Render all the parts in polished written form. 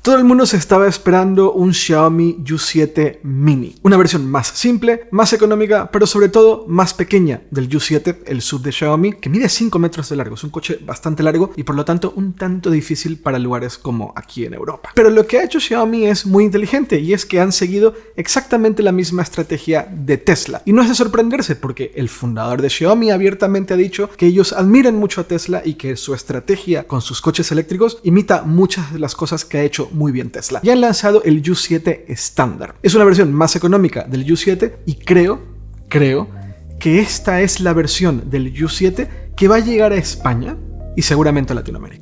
Todo el mundo se estaba esperando un Xiaomi U7 Mini, una versión más simple, más económica, pero sobre todo más pequeña del U7, el sub de Xiaomi, que mide 5 metros de largo. Es un coche bastante largo y por lo tanto un tanto difícil para lugares como aquí en Europa. Pero lo que ha hecho Xiaomi es muy inteligente y es que han seguido exactamente la misma estrategia de Tesla. Y no es de sorprenderse porque el fundador de Xiaomi abiertamente ha dicho que ellos admiran mucho a Tesla y que su estrategia con sus coches eléctricos imita muchas de las cosas que ha hecho muy bien Tesla. Ya han lanzado el U7 estándar. Es una versión más económica del U7 y creo que esta es la versión del U7 que va a llegar a España y seguramente a Latinoamérica.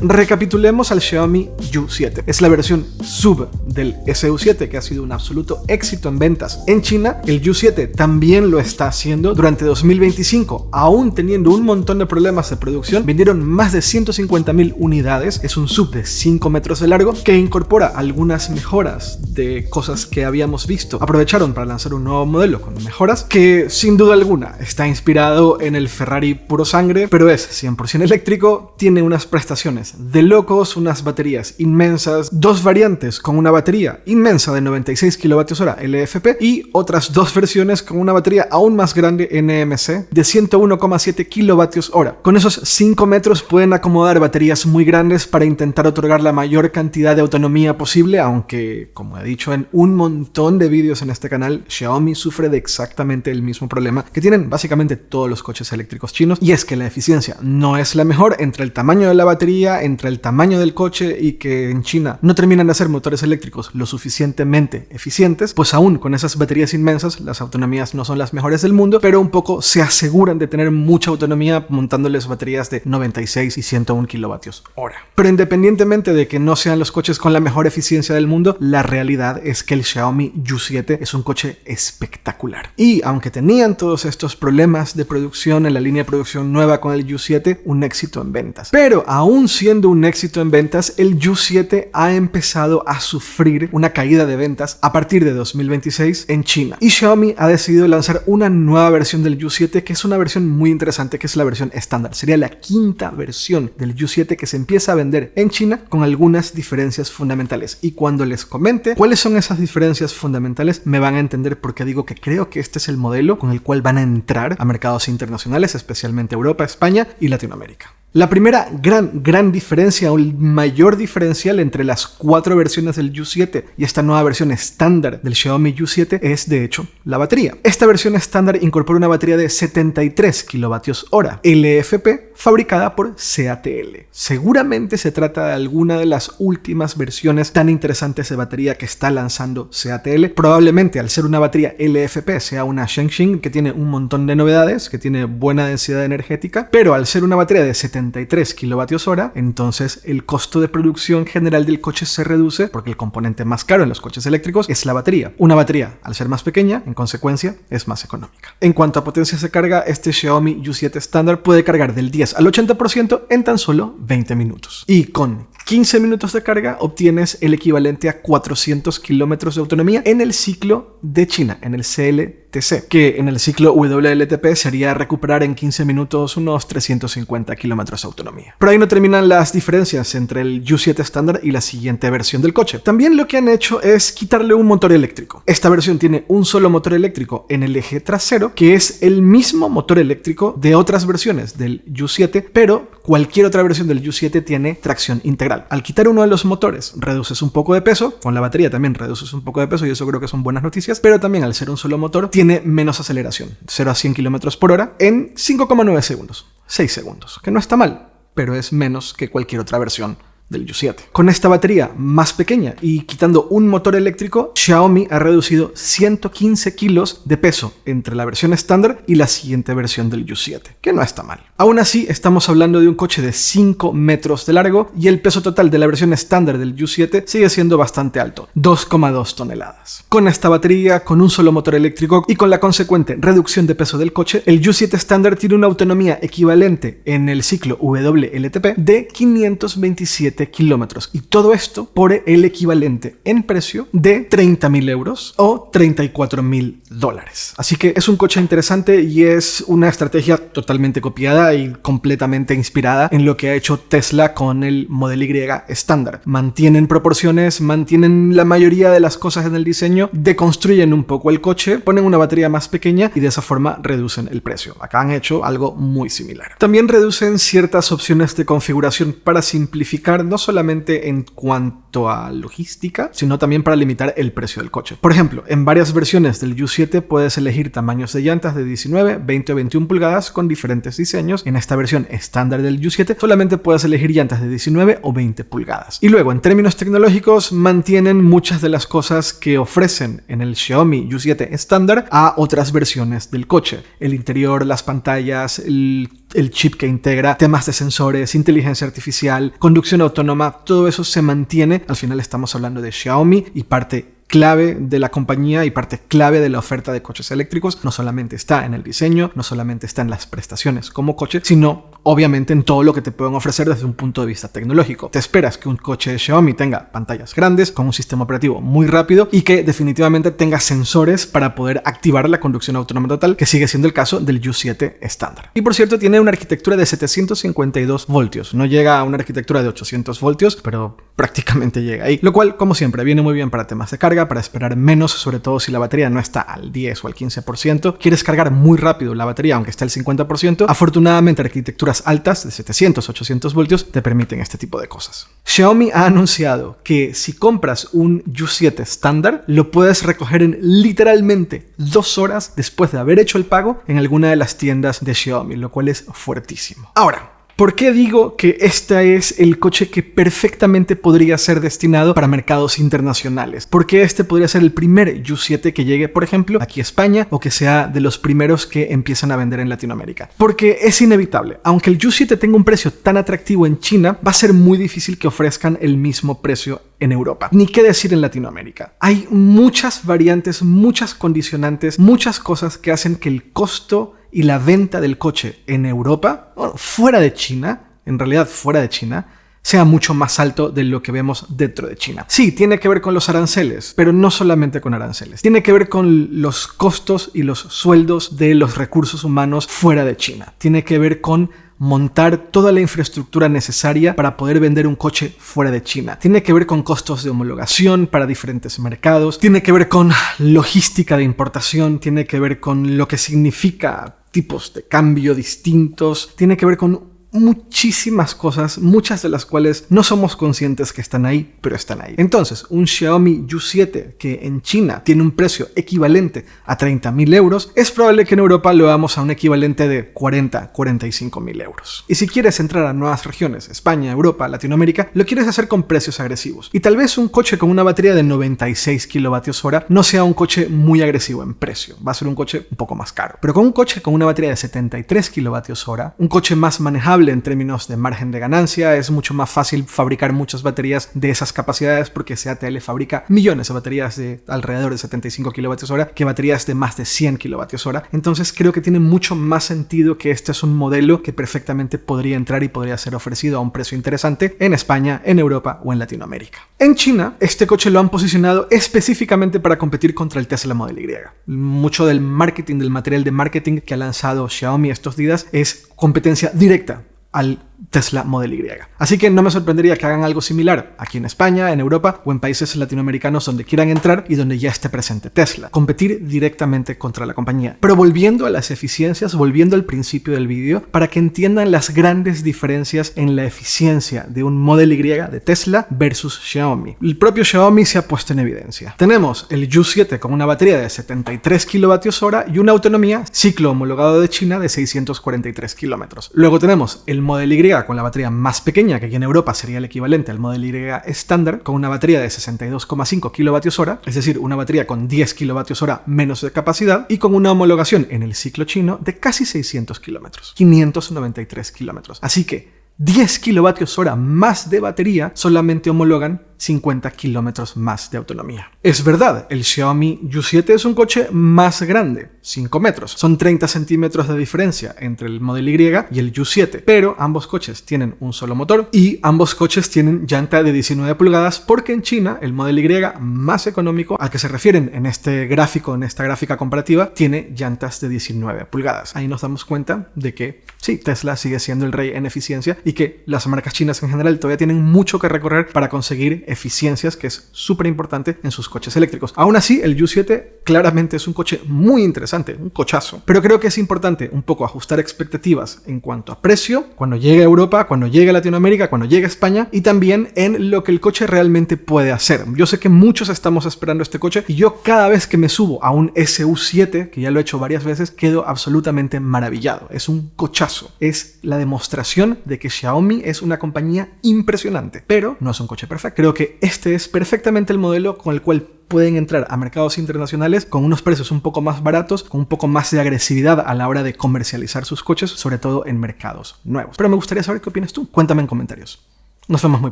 Recapitulemos al Xiaomi U7. Es la versión sub del SU7 que ha sido un absoluto éxito en ventas. En China, el U7 también lo está haciendo. Durante 2025, aún teniendo un montón de problemas de producción, vendieron más de 150.000 unidades. Es un sub de 5 metros de largo que incorpora algunas mejoras de cosas que habíamos visto. Aprovecharon para lanzar un nuevo modelo con mejoras que, sin duda alguna, está inspirado en el Ferrari puro sangre, pero es 100% eléctrico, tiene unas prestaciones de locos, unas baterías inmensas, dos variantes con una batería inmensa de 96 kWh LFP y otras dos versiones con una batería aún más grande NMC de 101,7 kWh. Con esos 5 metros pueden acomodar baterías muy grandes para intentar otorgar la mayor cantidad de autonomía posible, aunque, como he dicho en un montón de vídeos en este canal, Xiaomi sufre de exactamente el mismo problema que tienen básicamente todos los coches eléctricos chinos, y es que la eficiencia no es la mejor entre el tamaño de la batería, entre el tamaño del coche y que en China no terminan de hacer motores eléctricos lo suficientemente eficientes. Pues aún con esas baterías inmensas, las autonomías no son las mejores del mundo, pero un poco se aseguran de tener mucha autonomía montándoles baterías de 96 y 101 kWh. Pero independientemente de que no sean los coches con la mejor eficiencia del mundo, la realidad es que el Xiaomi U7 es un coche espectacular. Y aunque tenían todos estos problemas de producción en la línea de producción nueva con el U7, un éxito en ventas. Pero aún siendo un éxito en ventas, el U7 ha empezado a sufrir una caída de ventas a partir de 2026 en China. Y Xiaomi ha decidido lanzar una nueva versión del U7 que es una versión muy interesante, que es la versión estándar. Sería la quinta versión del U7 que se empieza a vender en China con algunas diferencias fundamentales. Y cuando les comente cuáles son esas diferencias fundamentales, me van a entender por qué digo que creo que este es el modelo con el cual van a entrar a mercados internacionales, especialmente Europa, España y Latinoamérica. La primera gran diferencia o el mayor diferencial entre las 4 versiones del U7 y esta nueva versión estándar del Xiaomi U7 es, de hecho, la batería. Esta versión estándar incorpora una batería de 73 kWh LFP fabricada por CATL. Seguramente se trata de alguna de las últimas versiones tan interesantes de batería que está lanzando CATL. Probablemente al ser una batería LFP sea una Shenzhen que tiene un montón de novedades, que tiene buena densidad energética, pero al ser una batería de 73 kWh, entonces el costo de producción general del coche se reduce porque el componente más caro en los coches eléctricos es la batería. Una batería, al ser más pequeña, en consecuencia, es más económica. En cuanto a potencia de carga, este Xiaomi U7 estándar puede cargar del 10 al 80% en tan solo 20 minutos. Y con 15 minutos de carga obtienes el equivalente a 400 kilómetros de autonomía en el ciclo de China, en el CLTC, que en el ciclo WLTP sería recuperar en 15 minutos unos 350 kilómetros de autonomía. Pero ahí no terminan las diferencias entre el U7 estándar y la siguiente versión del coche. También lo que han hecho es quitarle un motor eléctrico. Esta versión tiene un solo motor eléctrico en el eje trasero, que es el mismo motor eléctrico de otras versiones del U7, pero cualquier otra versión del U7 tiene tracción integral. Al quitar uno de los motores, reduces un poco de peso, con la batería también reduces un poco de peso y eso creo que son buenas noticias, pero también al ser un solo motor, tiene menos aceleración, 0 a 100 km/h en 5,9 segundos, 6 segundos, que no está mal, pero es menos que cualquier otra versión del U7. Con esta batería más pequeña y quitando un motor eléctrico, Xiaomi ha reducido 115 kilos de peso entre la versión estándar y la siguiente versión del U7, que no está mal. Aún así, estamos hablando de un coche de 5 metros de largo y el peso total de la versión estándar del U7 sigue siendo bastante alto, 2,2 toneladas. Con esta batería, con un solo motor eléctrico y con la consecuente reducción de peso del coche, el U7 estándar tiene una autonomía equivalente en el ciclo WLTP de 527 17 kilómetros. Y todo esto por el equivalente en precio de 30.000 euros o $34.000. Así que es un coche interesante y es una estrategia totalmente copiada y completamente inspirada en lo que ha hecho Tesla con el Model Y estándar. Mantienen proporciones, mantienen la mayoría de las cosas en el diseño, deconstruyen un poco el coche, ponen una batería más pequeña y de esa forma reducen el precio. Acá han hecho algo muy similar. También reducen ciertas opciones de configuración para simplificar no solamente en cuanto a logística, sino también para limitar el precio del coche. Por ejemplo, en varias versiones del U7 puedes elegir tamaños de llantas de 19, 20 o 21 pulgadas con diferentes diseños. En esta versión estándar del U7 solamente puedes elegir llantas de 19 o 20 pulgadas. Y luego, en términos tecnológicos, mantienen muchas de las cosas que ofrecen en el Xiaomi U7 estándar a otras versiones del coche. El interior, las pantallas, el chip que integra, temas de sensores, inteligencia artificial, conducción autónoma, todo eso se mantiene. Al final estamos hablando de Xiaomi y parte clave de la compañía y parte clave de la oferta de coches eléctricos no solamente está en el diseño, no solamente está en las prestaciones como coche, sino obviamente en todo lo que te pueden ofrecer desde un punto de vista tecnológico. Te esperas que un coche de Xiaomi tenga pantallas grandes, con un sistema operativo muy rápido y que definitivamente tenga sensores para poder activar la conducción autónoma total, que sigue siendo el caso del U7 estándar. Y por cierto, tiene una arquitectura de 752 voltios. No llega a una arquitectura de 800 voltios, pero prácticamente llega ahí. Lo cual, como siempre, viene muy bien para temas de carga, para esperar menos, sobre todo si la batería no está al 10 o al 15%. Quieres cargar muy rápido la batería, aunque esté al 50%. Afortunadamente, arquitecturas altas de 700, 800 voltios te permiten este tipo de cosas. Xiaomi ha anunciado que si compras un U7 estándar, lo puedes recoger en literalmente 2 horas después de haber hecho el pago en alguna de las tiendas de Xiaomi, lo cual es fuertísimo. Ahora, ¿por qué digo que este es el coche que perfectamente podría ser destinado para mercados internacionales? Porque este podría ser el primer U7 que llegue, por ejemplo, aquí a España, o que sea de los primeros que empiezan a vender en Latinoamérica. Porque es inevitable. Aunque el U7 tenga un precio tan atractivo en China, va a ser muy difícil que ofrezcan el mismo precio en Europa. Ni qué decir en Latinoamérica. Hay muchas variantes, muchas condicionantes, muchas cosas que hacen que el costo y la venta del coche en Europa, fuera de China, en realidad fuera de China, sea mucho más alto de lo que vemos dentro de China. Sí, tiene que ver con los aranceles, pero no solamente con aranceles. Tiene que ver con los costos y los sueldos de los recursos humanos fuera de China. Tiene que ver con montar toda la infraestructura necesaria para poder vender un coche fuera de China. Tiene que ver con costos de homologación para diferentes mercados. Tiene que ver con logística de importación. Tiene que ver con lo que significa tipos de cambio distintos. Tiene que ver con muchísimas cosas, muchas de las cuales no somos conscientes que están ahí, pero están ahí. Entonces, un Xiaomi U7 que en China tiene un precio equivalente a 30.000 euros, es probable que en Europa lo veamos a un equivalente de 45.000 euros. Y si quieres entrar a nuevas regiones, España, Europa, Latinoamérica, lo quieres hacer con precios agresivos. Y tal vez un coche con una batería de 96 kWh no sea un coche muy agresivo en precio, va a ser un coche un poco más caro. Pero con un coche con una batería de 73 kWh, un coche más manejable en términos de margen de ganancia, es mucho más fácil fabricar muchas baterías de esas capacidades porque CATL fabrica millones de baterías de alrededor de 75 kWh que baterías de más de 100 kWh. Entonces creo que tiene mucho más sentido que este es un modelo que perfectamente podría entrar y podría ser ofrecido a un precio interesante en España, en Europa o en Latinoamérica. En China, este coche lo han posicionado específicamente para competir contra el Tesla Model Y. Mucho del marketing, del material de marketing que ha lanzado Xiaomi estos días es competencia directa al Tesla Model Y. Así que no me sorprendería que hagan algo similar aquí en España, en Europa o en países latinoamericanos donde quieran entrar y donde ya esté presente Tesla. Competir directamente contra la compañía. Pero volviendo a las eficiencias, volviendo al principio del vídeo, para que entiendan las grandes diferencias en la eficiencia de un Model Y de Tesla versus Xiaomi. El propio Xiaomi se ha puesto en evidencia. Tenemos el U7 con una batería de 73 kWh y una autonomía ciclo homologado de China de 643 km. Luego tenemos el Model Y con la batería más pequeña, que aquí en Europa sería el equivalente al Model Y estándar, con una batería de 62,5 kWh, es decir, una batería con 10 kWh menos de capacidad, y con una homologación en el ciclo chino de casi 600 km, 593 km. Así que 10 kWh más de batería solamente homologan 50 kilómetros más de autonomía. Es verdad, el Xiaomi U7 es un coche más grande, 5 metros. Son 30 centímetros de diferencia entre el Model Y y el U7, pero ambos coches tienen un solo motor y ambos coches tienen llanta de 19 pulgadas porque en China el Model Y más económico al que se refieren en este gráfico, en esta gráfica comparativa, tiene llantas de 19 pulgadas. Ahí nos damos cuenta de que sí, Tesla sigue siendo el rey en eficiencia y que las marcas chinas en general todavía tienen mucho que recorrer para conseguir eficiencias, que es súper importante en sus coches eléctricos. Aún así, el U7 claramente es un coche muy interesante, un cochazo, pero creo que es importante un poco ajustar expectativas en cuanto a precio, cuando llegue a Europa, cuando llegue a Latinoamérica, cuando llegue a España, y también en lo que el coche realmente puede hacer. Yo sé que muchos estamos esperando este coche y yo cada vez que me subo a un SU7, que ya lo he hecho varias veces, quedo absolutamente maravillado. Es un cochazo. Es la demostración de que Xiaomi es una compañía impresionante, pero no es un coche perfecto. Creo que este es perfectamente el modelo con el cual pueden entrar a mercados internacionales con unos precios un poco más baratos, con un poco más de agresividad a la hora de comercializar sus coches, sobre todo en mercados nuevos. Pero me gustaría saber qué opinas tú. Cuéntame en comentarios. Nos vemos muy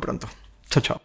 pronto. Chao, chao.